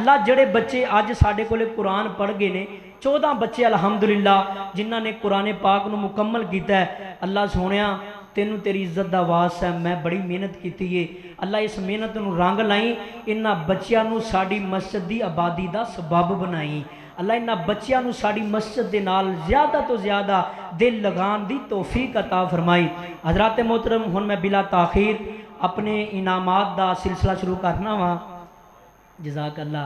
اللہ جڑے بچے اج ساڈے کولے قرآن پڑھ گئے نے 14 بچے الحمدللہ جنہاں نے قرآن پاک نو مکمل کیتا ہے، اللہ سونیا تینوں تیری عزت دا واسطہ ہے، میں بڑی محنت کیتی ہے، اللہ اس محنت نو رنگ لائی، انہاں بچیاں نو ساڈی مسجد دی آبادی دا سبب بنائی، اللہ انہاں بچیاں نو ساڈی مسجد دے نال زیادہ تو زیادہ دل لگان دی توفیق عطا فرمائی۔ حضرات محترم ہن میں بلا تاخیر اپنے انعامات دا سلسلہ شروع کرنا وا۔ جزاک اللہ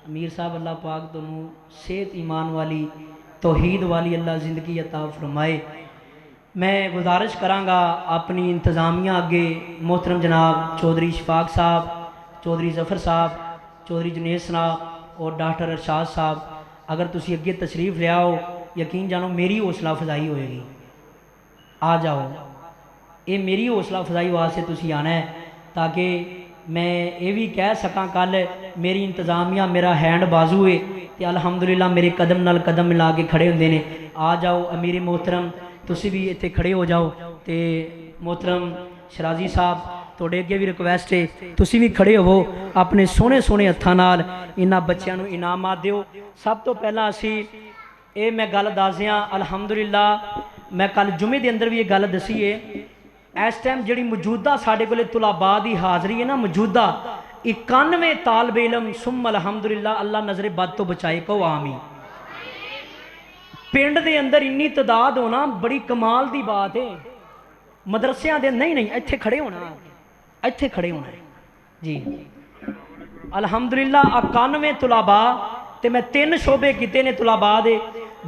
امیر صاحب، اللہ پاک تنوں صحت ایمان والی توحید والی اللہ زندگی عطا فرمائے۔ میں گزارش کرانگا اپنی انتظامیہ آگے محترم جناب چودھری شفاق صاحب، چودھری ظفر صاحب، چودھری جنید صاحب اور ڈاکٹر ارشاد صاحب، اگر تسی اگے تشریف لے آؤ یقین جانو میری حوصلہ افزائی ہوئے گی، آ جاؤ، یہ میری حوصلہ افزائی واسطے تسی آنا ہے تاکہ میں یہ بھی کہہ سکاں کل میری انتظامیہ میرا ہینڈ بازو ہے کہ الحمدللہ میرے قدم نال قدم ملا کے کھڑے ہوندے نے۔ آ جاؤ امیر محترم، تسی بھی اتنے کھڑے ہو جاؤ، تے محترم شرازی صاحب توڑے اگے بھی ریکویسٹ ہے تسی بھی کھڑے ہو، اپنے سونے سونے ہتھاں نال انہاں بچیاں نو انعامات دیو۔ سب تو پہلا اسی اے میں گل دسیاں الحمدللہ، میں کل جمعے دے اندر بھی یہ گل دسی ہے، اس ٹائم جڑی موجودہ ساڈے کولے طلباء دی حاضری ہے نا، موجودہ 91 طالب علم، ثم الحمدللہ، اللہ نظر بد تو بچائے کو آمین۔ پنڈ دے اندر انی تعداد ہونا بڑی کمال دی بات ہے، مدرسیاں دے نہیں ایتھے کھڑے ہونا، ایتھے کھڑے ہونا ہے جی الحمدللہ 91 طلباء، تے میں 3 شعبے کیتے نے طلباء دے،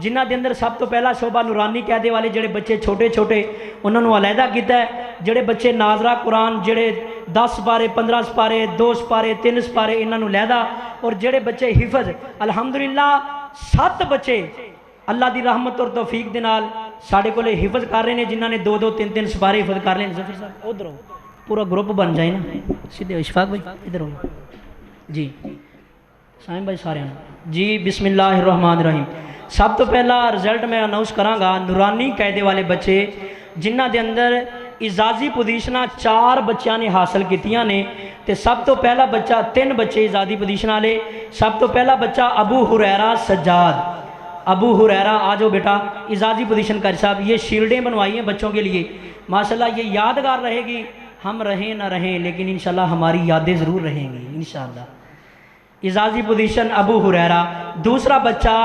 جنہ دے اندر سب تو پہلا شعبہ نورانی قاعدے والے جڑے بچے چھوٹے چھوٹے انہوں نے علیحدہ کیتا ہے، جڑے بچے ناظرہ قرآن جڑے 10 سپارے 15 سپارے 2 سپارے 3 سپارے انہوں نے علیحدہ، اور جڑے بچے حفظ الحمدللہ 7 بچے اللہ دی رحمت اور توفیق دے نال ساڑے کولے حفظ کر رہے ہیں، جنہوں نے 2 2 3 3 سپارے حفظ کر رہے ہیں۔ ظفر صاحب ادھر ہو، پورا گروپ بن جائے نا، سیدھے اشفاق بھائی ادھر ہو جی، سائم بھائی سارے ہیں جی۔ بسم اللہ الرحمن الرحیم۔ سب تو پہلا رزلٹ میں اناؤنس کراں گا، نورانی قاعدے والے بچے جنہ دے اندر اعزازی پوزیشنہ 4 بچیاں نے حاصل کیتیاں نے، تے سب تو پہلا بچہ 3 بچے اعزازی پوزیشن والے، سب تو پہلا بچہ ابو ہریرہ سجاد، ابو ہریرہ آ جاؤ بیٹا، اعزازی پوزیشن کر صاحب، یہ شیلڈیں بنوائی ہیں بچوں کے لیے، ماشاءاللہ یہ یادگار رہے گی، ہم رہیں نہ رہیں لیکن انشاءاللہ ہماری یادیں ضرور رہیں گی انشاءاللہ۔ اعزازی پوزیشن ابو ہریرہ۔ دوسرا بچہ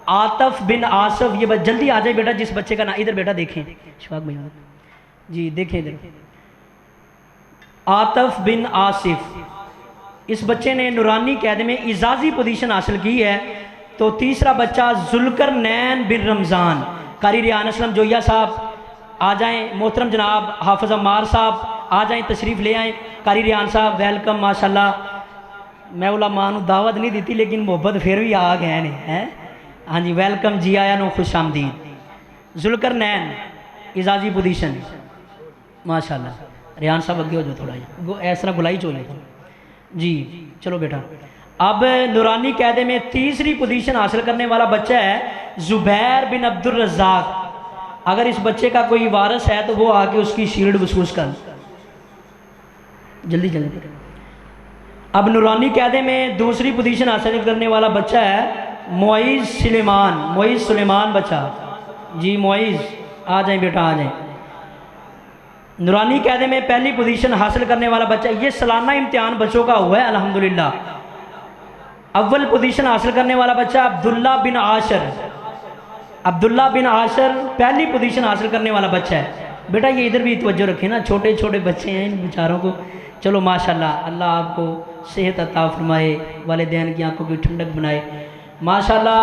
عاطف بن آصف، یہ جلدی آ جائے بیٹا جس بچے کا نام، ادھر بیٹا دیکھیں شفاق بھائی جی، دیکھیں ادھر، عاطف بن آصف، اس بچے نے نورانی قاعدے میں اعزازی پوزیشن حاصل کی ہے۔ تو تیسرا بچہ ذوالقرنین بن رمضان، قاری ریحان اسلم جویا صاحب آ جائیں، محترم جناب حافظ عمار صاحب آ جائیں، تشریف لے آئیں، قاری ریحان صاحب ویلکم ماشاءاللہ۔ میں علماء نو دعوت نہیں دیتی لیکن محبت پھر بھی آ گئے ہیں، ہاں جی ویلکم، جی آیا نو خوش آمدید۔ ذوالقرنین اعزازی پوزیشن ماشاءاللہ، ریحان صاحب اگے ہو جو تھوڑا جی، اس طرح گلائی چولے جی، چلو بیٹا۔ اب نورانی قاعدے میں تیسری پوزیشن حاصل کرنے والا بچہ ہے زبیر بن عبد الرزاق، اگر اس بچے کا کوئی وارث ہے تو وہ آ کے اس کی شیلڈ وصوص کر جلدی جلدی۔ اب نورانی قاعدے میں دوسری پوزیشن حاصل کرنے والا بچہ ہے معیز سلیمان، معیز سلیمان بچہ جی، معیز آ جائیں بیٹا آ جائیں۔ نورانی قاعدے میں پہلی پوزیشن حاصل کرنے والا بچہ، یہ سالانہ امتحان بچوں کا ہوا ہے الحمدللہ۔ اول پوزیشن حاصل کرنے والا بچہ عبداللہ بن عاشر، عبداللہ بن عاشر پہلی پوزیشن حاصل کرنے والا بچہ ہے بیٹا، یہ ادھر بھی توجہ رکھیں نا، چھوٹے چھوٹے بچے ہیں ان بیچاروں کو، چلو ماشاءاللہ اللہ آپ کو صحت عطا فرمائے، والدین کی آنکھوں کی ٹھنڈک بنائے ماشاءاللہ۔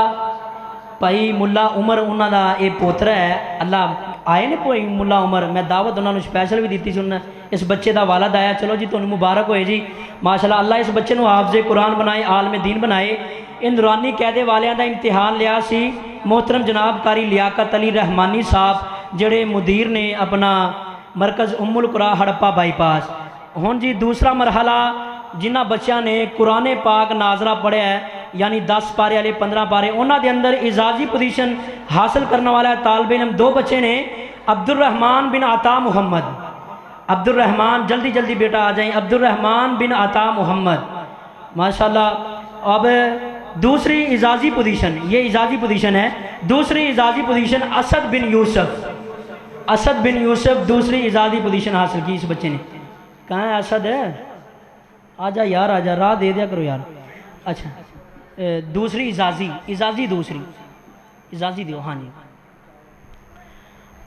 بھائی ملا عمر انہوں دا یہ پوترا ہے، اللہ آئے نے کوئی ملا عمر، میں دعوت انہوں نے سپیشل بھی دیتی سننا، اس بچے دا والد آیا، چلو جی تو مبارک ہوئے جی ماشاءاللہ، اللہ اس بچے نو حافظ قرآن بنائے، عالم دین بنائے۔ ان نورانی قاعدے والیاں دا امتحان لیا سی محترم جناب قاری لیاقت علی رحمانی صاحب جڑے مدیر نے اپنا مرکز ام القرا ہڑپا بائی پاس۔ ہون جی دوسرا مرحلہ جنہ بچیاں نے قرآن پاک ناظرہ پڑھا ہے، یعنی 10 پارے والے 15 پارے، انہاں دے اندر اعزازی پوزیشن حاصل کرنے والا طالب علم 2 بچے نے، عبد الرحمن بن عطا محمد، عبد الرحمن جلدی جلدی بیٹا آ جائیں، عبد الرحمن بن عطا محمد ماشاءاللہ۔ اب دوسری اعزازی پوزیشن، یہ اعزازی پوزیشن ہے، دوسری اعزازی پوزیشن اسد بن یوسف، اسد بن یوسف دوسری اعزازی پوزیشن حاصل کی اس بچے نے۔ کہاں ہے اسد؟ ہے آجا یار، آجا، راہ دے دیا کرو یار۔ اچھا دوسری اعزازی دوسری اعزازی دیو، ہاں جی۔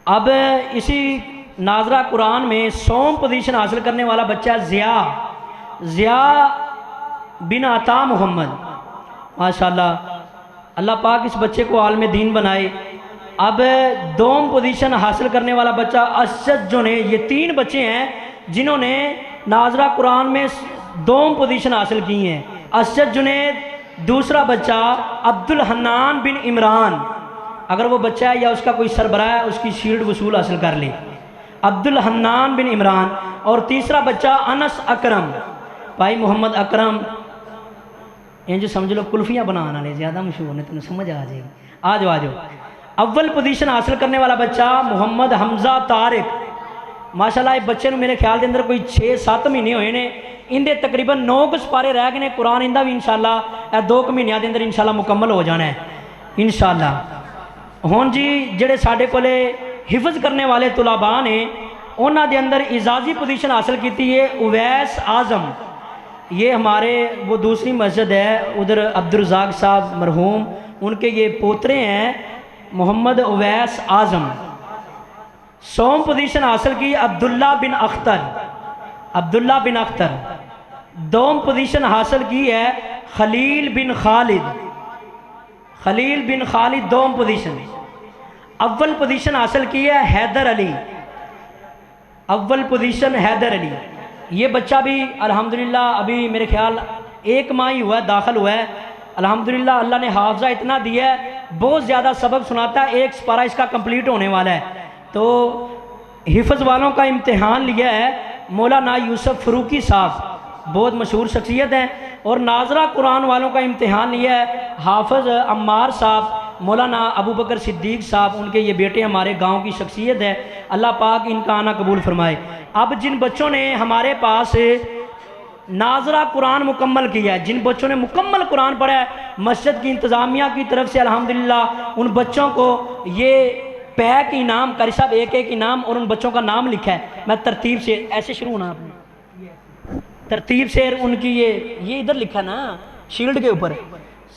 اب اسی ناظرہ قرآن میں 100 پوزیشن حاصل کرنے والا بچہ ضیاء بن عطا محمد، ماشاءاللہ، اللہ پاک اس بچے کو عالم دین بنائے۔ اب 2 پوزیشن حاصل کرنے والا بچہ اسد جنید، یہ 3 بچے ہیں جنہوں نے ناظرہ قرآن میں 2 پوزیشن حاصل کی ہیں۔ اسد جنید، دوسرا بچہ عبد الحنان بن عمران، اگر وہ بچہ ہے یا اس کا کوئی سربراہ ہے اس کی شیلڈ وصول حاصل کر لے، عبد الحنان بن عمران۔ اور تیسرا بچہ انس اکرم، بھائی محمد اکرم، یہ جو سمجھ لو کلفیاں بنانا لے، زیادہ مشہور نے، تمہیں سمجھ آ جائے گی۔ آ جاؤ۔ اول پوزیشن حاصل کرنے والا بچہ محمد حمزہ طارق، ماشاءاللہ ایک بچے نے میرے خیال کے اندر کوئی 6-7 مہینے ہوئے نے، اندے تقریباً 9 سپارے رہ گئے قرآن، اندہ بھی انشاءاللہ 2 مہینے کے اندر انشاءاللہ مکمل ہو جانا ہے انشاءاللہ۔ ہون جی جڑے ساڈے کولے حفظ کرنے والے طلباء نے، انہاں دے اندر اعزازی پوزیشن حاصل کیتی ہے اویس اعظم، یہ ہمارے وہ دوسری مسجد ہے ادھر عبد الرزاق صاحب مرحوم، ان کے یہ پوترے ہیں محمد اویس اعظم۔ 100 پوزیشن حاصل کی عبداللہ بن اختر۔ 2 پوزیشن حاصل کی ہے خلیل بن خالد 2 پوزیشن۔ اول پوزیشن حاصل کی ہے حیدر علی، یہ بچہ بھی الحمدللہ ابھی میرے خیال 1 ماہ ہی ہوا ہے، داخل ہوا ہے الحمدللہ۔ اللہ نے حافظہ اتنا دیا ہے، بہت زیادہ سبق سناتا ہے، 1 سپارہ اس کا کمپلیٹ ہونے والا ہے۔ تو حفظ والوں کا امتحان لیا ہے مولانا یوسف فروقی صاحب، بہت مشہور شخصیت ہیں، اور ناظرہ قرآن والوں کا امتحان لیا ہے حافظ عمار صاحب، مولانا ابو بکر صدیق صاحب، ان کے یہ بیٹے ہمارے گاؤں کی شخصیت ہے، اللہ پاک ان کا آنا قبول فرمائے۔ اب جن بچوں نے ہمارے پاس ناظرہ قرآن مکمل کیا ہے، جن بچوں نے مکمل قرآن پڑھا ہے، مسجد کی انتظامیہ کی طرف سے الحمدللہ ان بچوں کو یہ پیک انعام، قاری صاحب 1 انعام، اور ان بچوں کا نام لکھا ہے۔ میں ترتیب سے ایسے شروع ہونا، آپ نے ترتیب سے ان کی یہ ادھر لکھا نا شیلڈ کے اوپر،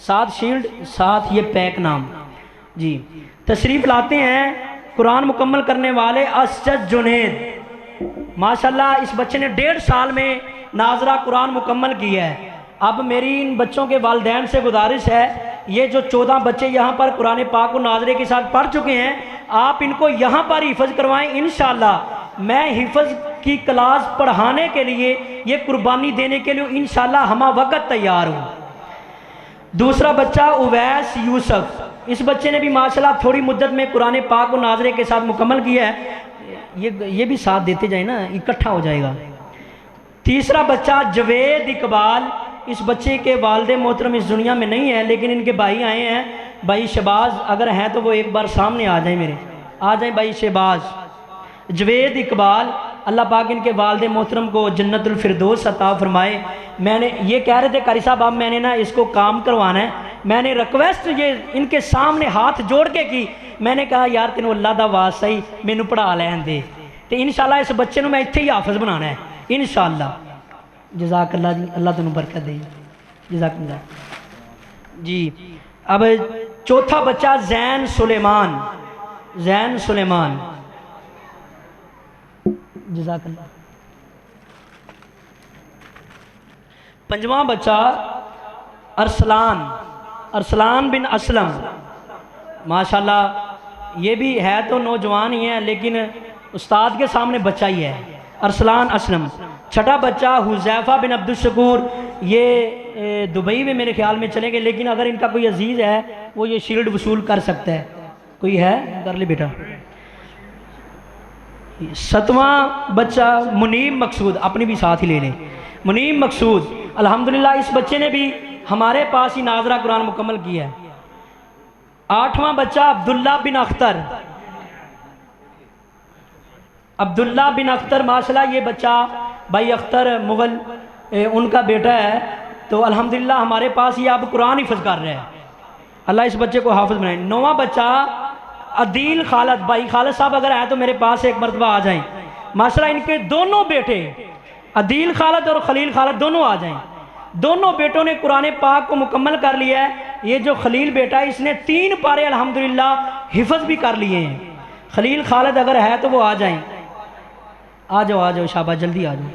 7 شیلڈ 7 یہ پیک نام جی۔ تشریف لاتے ہیں قرآن مکمل کرنے والے اسد جنید، ماشاءاللہ اس بچے نے 1.5 سال میں ناظرہ قرآن مکمل کیا ہے۔ اب میری ان بچوں کے والدین سے گزارش ہے، یہ جو 14 بچے یہاں پر قرآن پاک کو ناظرے کے ساتھ پڑھ چکے ہیں، آپ ان کو یہاں پر حفظ کروائیں انشاءاللہ۔ میں حفظ کی کلاس پڑھانے کے لیے، یہ قربانی دینے کے لیے انشاءاللہ ہمہ وقت تیار ہوں۔ دوسرا بچہ اویس یوسف، اس بچے نے بھی ماشاءاللہ تھوڑی مدت میں قرآن پاک کو ناظرے کے ساتھ مکمل کیا ہے، یہ بھی ساتھ دیتے جائیں نا، اکٹھا ہو جائے گا۔ تیسرا بچہ جوید اقبال، اس بچے کے والد محترم اس دنیا میں نہیں ہے، لیکن ان کے بھائی آئے ہیں، بھائی شہباز، اگر ہیں تو وہ ایک بار سامنے آ جائیں، میرے آ جائیں بھائی شہباز۔ جوید اقبال، اللہ پاک ان کے والد محترم کو جنت الفردوس عطا فرمائے۔ میں نے یہ کہہ رہے تھے قاری صاحب اب میں نے نا اس کو کام کروانا ہے، میں نے ریکویسٹ یہ ان کے سامنے ہاتھ جوڑ کے کی، میں نے کہا یار تینوں اللہ دا واسطہ ہی مینوں پڑھا لین دے، تو انشاءاللہ اس بچے نوں میں اتھے ہی حافظ بنانا ہے انشاءاللہ۔ جزاک اللہ جی، اللہ تینوں برکت دے، جزاک اللہ جی۔ اب چوتھا بچہ زین سلیمان، جزاک اللہ۔ پنجواں بچہ ارسلان بن اسلم، ماشاءاللہ یہ بھی ہے تو نوجوان ہی ہے لیکن استاد کے سامنے بچہ ہی ہے، ارسلان اسلم۔ چھٹا بچہ حذیفہ بن عبد الشکور، یہ دبئی میں میرے خیال میں چلیں گے، لیکن اگر ان کا کوئی عزیز ہے وہ یہ شیلڈ وصول کر سکتا ہے، کوئی ہے کر لے بیٹا۔ 7واں بچہ منیب مقصود، اپنی بھی ساتھ ہی لے لیں، منیب مقصود، الحمدللہ اس بچے نے بھی ہمارے پاس ہی ناظرہ قرآن مکمل کیا ہے۔ 8واں بچہ عبداللہ بن اختر، ماشاءاللہ یہ بچہ بھائی اختر مغل ان کا بیٹا ہے، تو الحمدللہ ہمارے پاس یہ اب قرآن حفظ کر رہا ہے، اللہ اس بچے کو حافظ بنائے۔ 9واں بچہ عدیل خالد، بھائی خالد صاحب اگر آئے تو میرے پاس ایک مرتبہ آ جائیں، ماشاءاللہ ان کے دونوں بیٹے عدیل خالد اور خلیل خالد دونوں آ جائیں۔ دونوں بیٹوں نے قرآن پاک کو مکمل کر لیا ہے۔ یہ جو خلیل بیٹا ہے اس نے 3 پارے الحمدللہ حفظ بھی کر لیے ہیں۔ خلیل خالد اگر ہے تو وہ آ جائیں، آ جاؤ شاباش، جلدی آ جاؤ،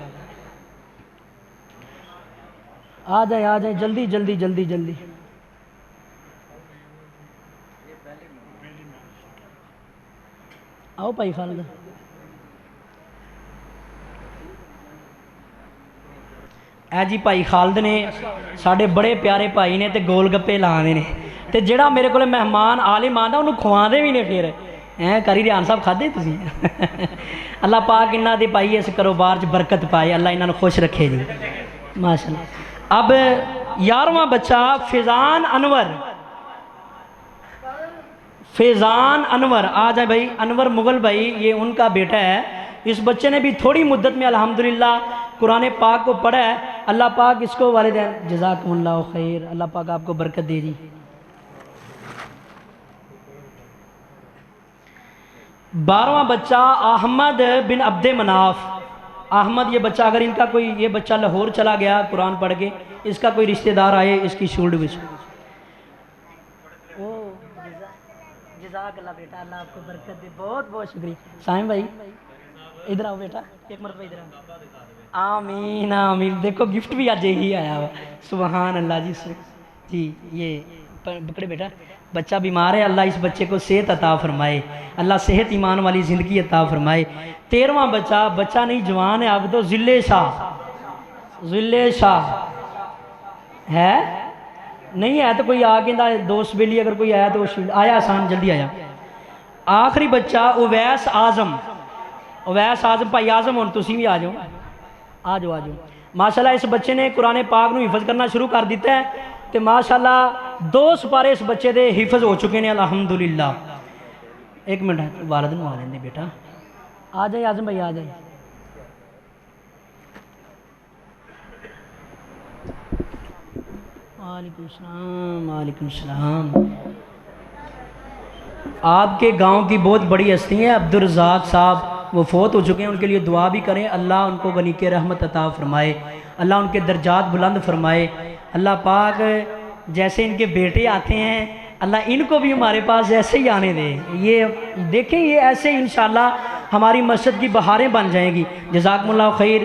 آ جائیں جلدی جلدی جلدی جلدی۔ آؤ بھائی خالد، اے جی بھائی خالد نے ساڑھے بڑے پیارے بھائی نے تے گول گپے لانے نے، تے جڑا میرے کو مہمان عالم آندا انہوں کھواندے بھی نے، پھر کری ریحان صاحب کھادے تسی؟ اللہ پاک انہاں دے پائی اس کاروبار چ برکت پائے، اللہ انہاں نو خوش رکھے جی ماشاءاللہ۔ اب 11واں بچہ فیضان انور، فیضان انور آ جائے بھائی، انور مغل بھائی یہ ان کا بیٹا ہے۔ اس بچے نے بھی تھوڑی مدت میں الحمدللہ قرآن پاک کو پڑھا ہے، اللہ پاک اس کو والدین جزاکم اللہ خیر، اللہ پاک آپ کو برکت دے جی۔ 12واں بچہ احمد بن عبد مناف، احمد یہ بچہ اگر ان کا کوئی، یہ بچہ لاہور چلا گیا قرآن پڑھ کے، اس کا کوئی رشتہ دار آئے اس کی شولڈ وچ، جزاک اللہ بیٹا، اللہ آپ کو برکت دے، بہت بہت شکریہ۔ سائم بھائی ادھر آؤ بیٹا، ایک مرتبہ ادھر آؤ، آمین آمین، دیکھو گفٹ بھی آج یہی آیا ہوا، سبحان اللہ جی یہ پکڑے بیٹا، بچہ بیمار ہے، اللہ اس بچے کو صحت عطا فرمائے، اللہ صحت ایمان والی زندگی عطا فرمائے۔ 13واں بچہ نہیں جوان ہے اب تو، ذلے شاہ ہے نہیں ہے تو کوئی آگے دوست بیلی اگر کوئی آیا تو آیا، آسان جلدی آیا۔ آخری بچہ اویس اعظم بھائی اعظم ہوں تسی بھی آ جاؤ ماشاءاللہ اس بچے نے قرآن پاک نو حفظ کرنا شروع کر دیتا ہے، تو ماشاءاللہ 2 سپارے اس بچے دے حفظ ہو چکے ہیں الحمدللہ۔ ایک منٹ والد نو آ لیں دے بیٹا، آ جائے اعظم بھائی آ جائے۔ وعلیکم السلام، وعلیکم السلام۔ آپ کے گاؤں کی بہت بڑی ہستی ہیں عبدالرزاق صاحب، وہ فوت ہو چکے ہیں، ان کے لیے دعا بھی کریں، اللہ ان کو غنی کے رحمت عطا فرمائے، اللہ ان کے درجات بلند فرمائے، اللہ پاک جیسے ان کے بیٹے آتے ہیں اللہ ان کو بھی ہمارے پاس ایسے ہی آنے دے، یہ دیکھیں یہ ایسے انشاءاللہ ہماری مسجد کی بہاریں بن جائیں گی۔ جزاکم اللہ خیر۔